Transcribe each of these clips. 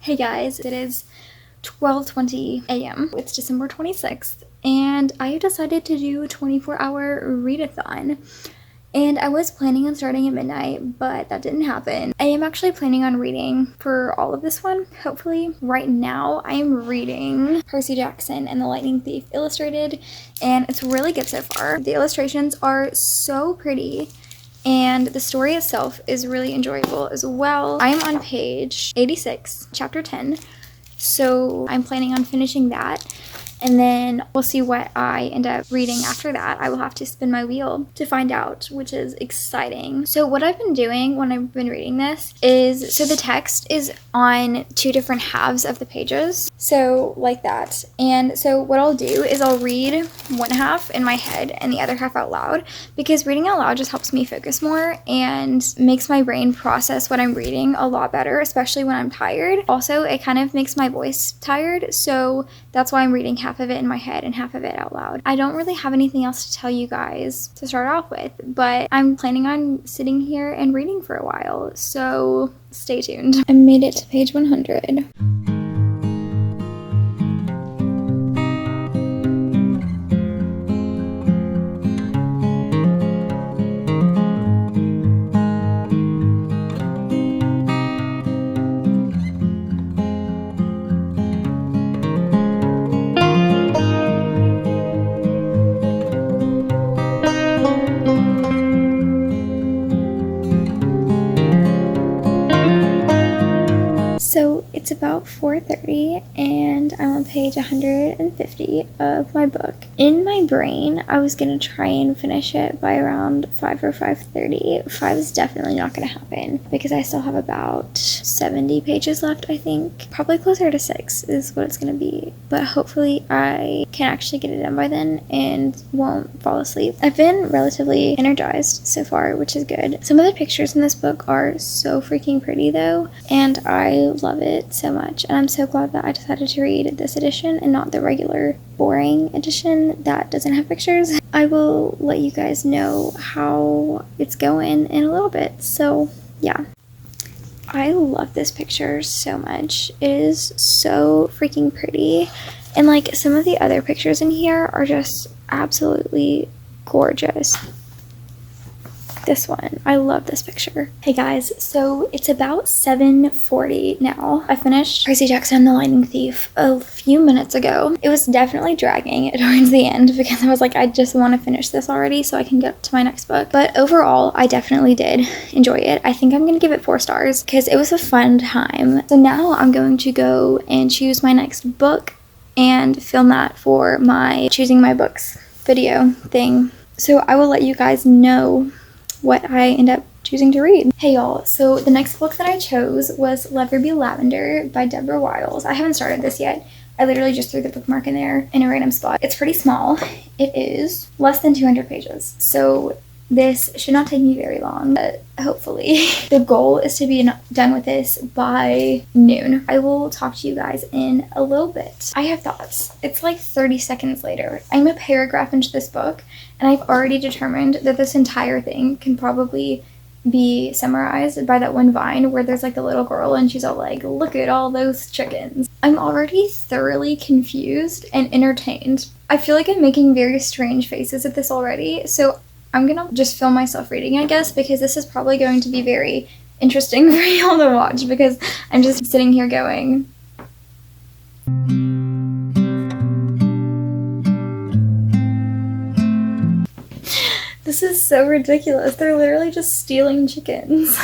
Hey guys, it is 12:20 a.m. It's December 26th, and I decided to do a 24-hour readathon. And I was planning on starting at midnight, but that didn't happen. I am actually planning on reading for all of this one, hopefully. Right now, I am reading Percy Jackson and the Lightning Thief Illustrated, and it's really good so far. The illustrations are so pretty, and the story itself is really enjoyable as well. I am on page 86, chapter 10, so I'm planning on finishing that. And then we'll see what I end up reading after that. I will have to spin my wheel to find out, which is exciting. So what I've been doing when I've been reading this is, so the text is on two different halves of the pages. So like that. And so what I'll do is I'll read one half in my head and the other half out loud, because reading out loud just helps me focus more and makes my brain process what I'm reading a lot better, especially when I'm tired. Also, it kind of makes my voice tired. So that's why I'm reading half of it in my head and half of it out loud. I don't really have anything else to tell you guys to start off with, but I'm planning on sitting here and reading for a while, so stay tuned. I made it to page 100. So it's about 4:30 and I'm on page 150 of my book. In my brain, I was gonna try and finish it by around 5 or 5:30. 5 is definitely not gonna happen because I still have about 70 pages left, I think. Probably closer to 6 is what it's gonna be, but hopefully I can actually get it done by then and won't fall asleep. I've been relatively energized so far, which is good. Some of the pictures in this book are so freaking pretty though, and I love it so much, and I'm so glad that I decided to read this edition and not the regular boring edition that doesn't have pictures. I will let you guys know how it's going in a little bit. So yeah, I love this picture so much. It is so freaking pretty, and like some of the other pictures in here are just absolutely gorgeous. This one, I love this picture. Hey guys, so it's about 7:40 now. I finished Percy Jackson and the Lightning Thief a few minutes ago. It was definitely dragging towards the end because I was like, I just want to finish this already so I can get to my next book. But overall, I definitely did enjoy it. I think I'm gonna give it 4 stars because it was a fun time. So now I'm going to go and choose my next book and film that for my choosing my books video thing. So I will let you guys know what I end up choosing to read. Hey y'all, so the next book that I chose was Lavender by Deborah Wiles. I haven't started this yet. I literally just threw the bookmark in there in a random spot. It's pretty small. It is less than 200 pages, so this should not take me very long, but hopefully. The goal is to be done with this by noon. I will talk to you guys in a little bit. I have thoughts. It's like 30 seconds later. I'm a paragraph into this book, and I've already determined that this entire thing can probably be summarized by that one vine where there's like a little girl and she's all like, look at all those chickens. I'm already thoroughly confused and entertained. I feel like I'm making very strange faces at this already, so I'm gonna just film myself reading, I guess, because this is probably going to be very interesting for y'all to watch because I'm just sitting here going. This is so ridiculous. They're literally just stealing chickens.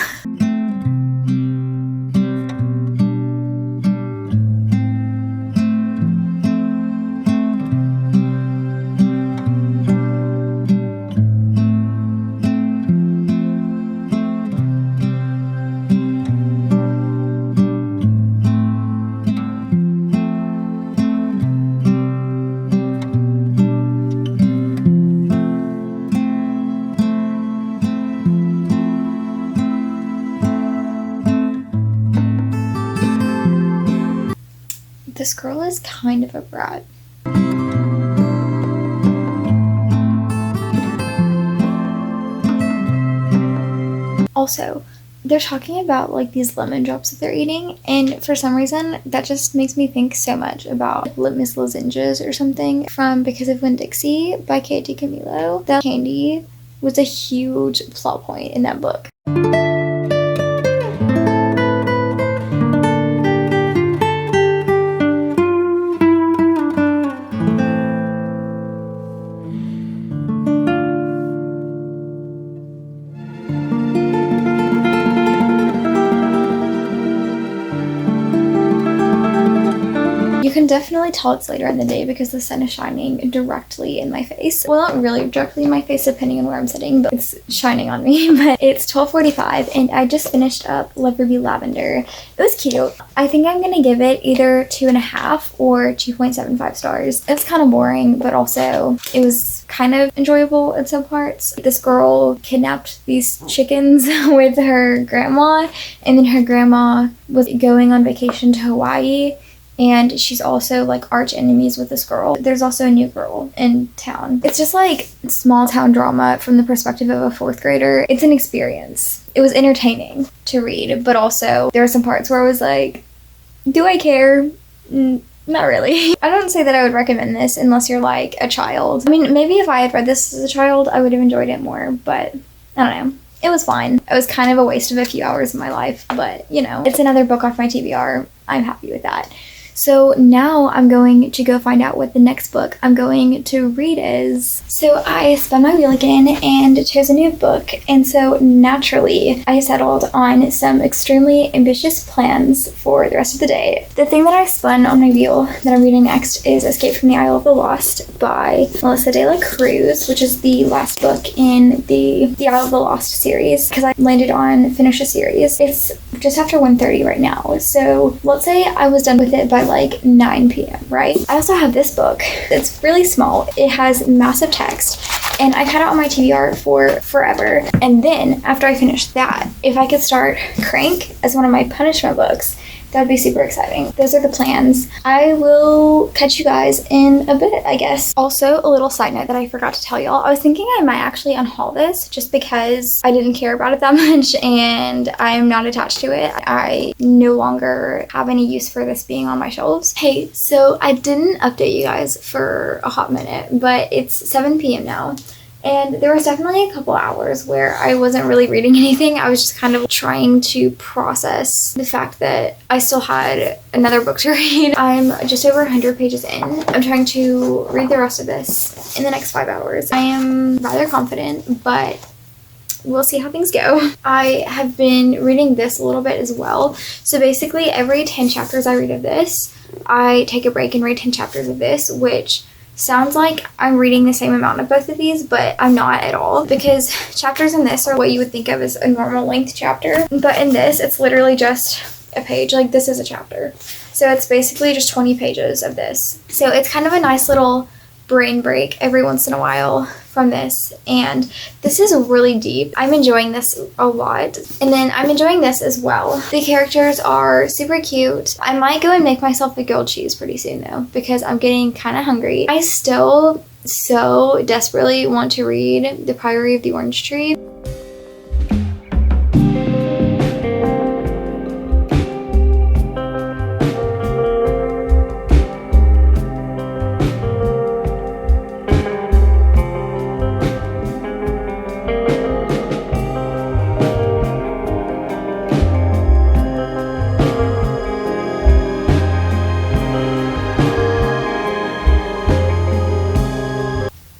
This girl is kind of a brat. Also, they're talking about like these lemon drops that they're eating, and for some reason that just makes me think so much about litmus lozenges or something from Because of Winn-Dixie by Katie Camillo. That candy was a huge plot point in that book. You can definitely tell it's later in the day because the sun is shining directly in my face. Well, not really directly in my face depending on where I'm sitting, but it's shining on me. But it's 12:45 and I just finished up Love Ruby Lavender. It was cute. I think I'm gonna give it either 2.5 or 2.75 stars. It's kind of boring, but also it was kind of enjoyable in some parts. This girl kidnapped these chickens with her grandma, and then her grandma was going on vacation to Hawaii, and she's also like arch enemies with this girl. There's also a new girl in town. It's just like small town drama from the perspective of a 4th grader. It's an experience. It was entertaining to read, but also there were some parts where I was like, do I care? Not really. I don't say that I would recommend this unless you're like a child. I mean, maybe if I had read this as a child, I would have enjoyed it more, but I don't know. It was fine. It was kind of a waste of a few hours of my life, but you know, it's another book off my TBR. I'm happy with that. So now I'm going to go find out what the next book I'm going to read is. So I spun my wheel again and chose a new book, and so naturally I settled on some extremely ambitious plans for the rest of the day. The thing that I spun on my wheel that I'm reading next is Escape from the Isle of the Lost by Melissa de la Cruz, which is the last book in the Isle of the Lost series, because I landed on finish a series. It's just after 1:30 right now, so let's say I was done with it by like 9 p.m., right? I also have this book. It's really small. It has massive text, and I've had it on my TBR for forever. And then after I finish that, if I could start Crank as one of my punishment books, that would be super exciting. Those are the plans. I will catch you guys in a bit, I guess. Also, a little side note that I forgot to tell y'all. I was thinking I might actually unhaul this just because I didn't care about it that much and I'm not attached to it. I no longer have any use for this being on my shelves. Hey, so I didn't update you guys for a hot minute, but it's 7 p.m. now. And there was definitely a couple hours where I wasn't really reading anything. I was just kind of trying to process the fact that I still had another book to read. I'm just over 100 pages in. I'm trying to read the rest of this in the next 5 hours. I am rather confident, but we'll see how things go. I have been reading this a little bit as well. So basically every 10 chapters I read of this, I take a break and read 10 chapters of this, which sounds like I'm reading the same amount of both of these, but I'm not at all, because chapters in this are what you would think of as a normal length chapter, but in this it's literally just a page. Like, this is a chapter, so it's basically just 20 pages of this. So it's kind of a nice little brain break every once in a while from this, and this is really deep. I'm enjoying this a lot, and then I'm enjoying this as well. The characters are super cute. I might go and make myself a grilled cheese pretty soon though, because I'm getting kind of hungry. I still so desperately want to read The Priory of the Orange Tree.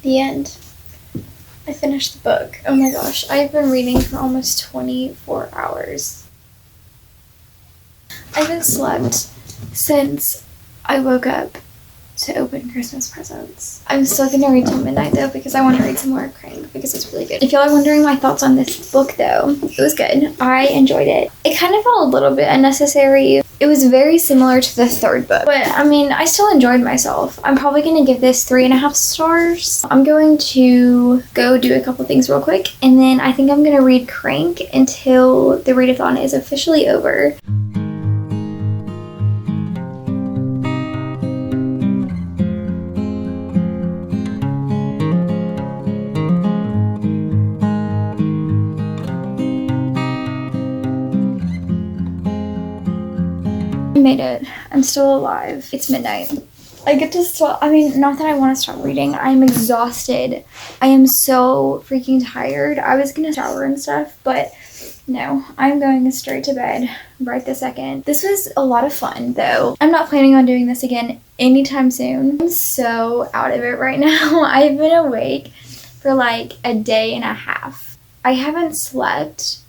The end. I finished the book. Oh my gosh, I've been reading for almost 24 hours. I haven't slept since I woke up to open Christmas presents. I'm still gonna read till midnight though, because I want to read some more Crank because it's really good. If y'all are wondering my thoughts on this book though, it was good. I enjoyed it. It kind of felt a little bit unnecessary. It was very similar to the 3rd book, but I mean, I still enjoyed myself. I'm probably gonna give this 3.5 stars. I'm going to go do a couple things real quick, and then I think I'm gonna read Crank until the readathon is officially over. made it. I'm still alive. It's midnight. I get to stop. I mean, not that I want to stop reading. I'm exhausted. I am so freaking tired. I was gonna shower and stuff, but no, I'm going straight to bed right this second. This was a lot of fun though. I'm not planning on doing this again anytime soon. I'm so out of it right now. I've been awake for like a day and a half. I haven't slept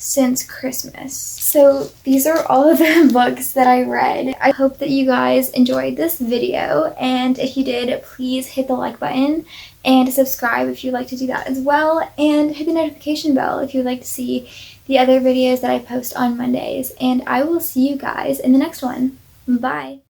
since Christmas. So these are all of the books that I read. I hope that you guys enjoyed this video, and if you did, please hit the like button and subscribe if you'd like to do that as well, and hit the notification bell if you'd like to see the other videos that I post on Mondays. And I will see you guys in the next one. Bye!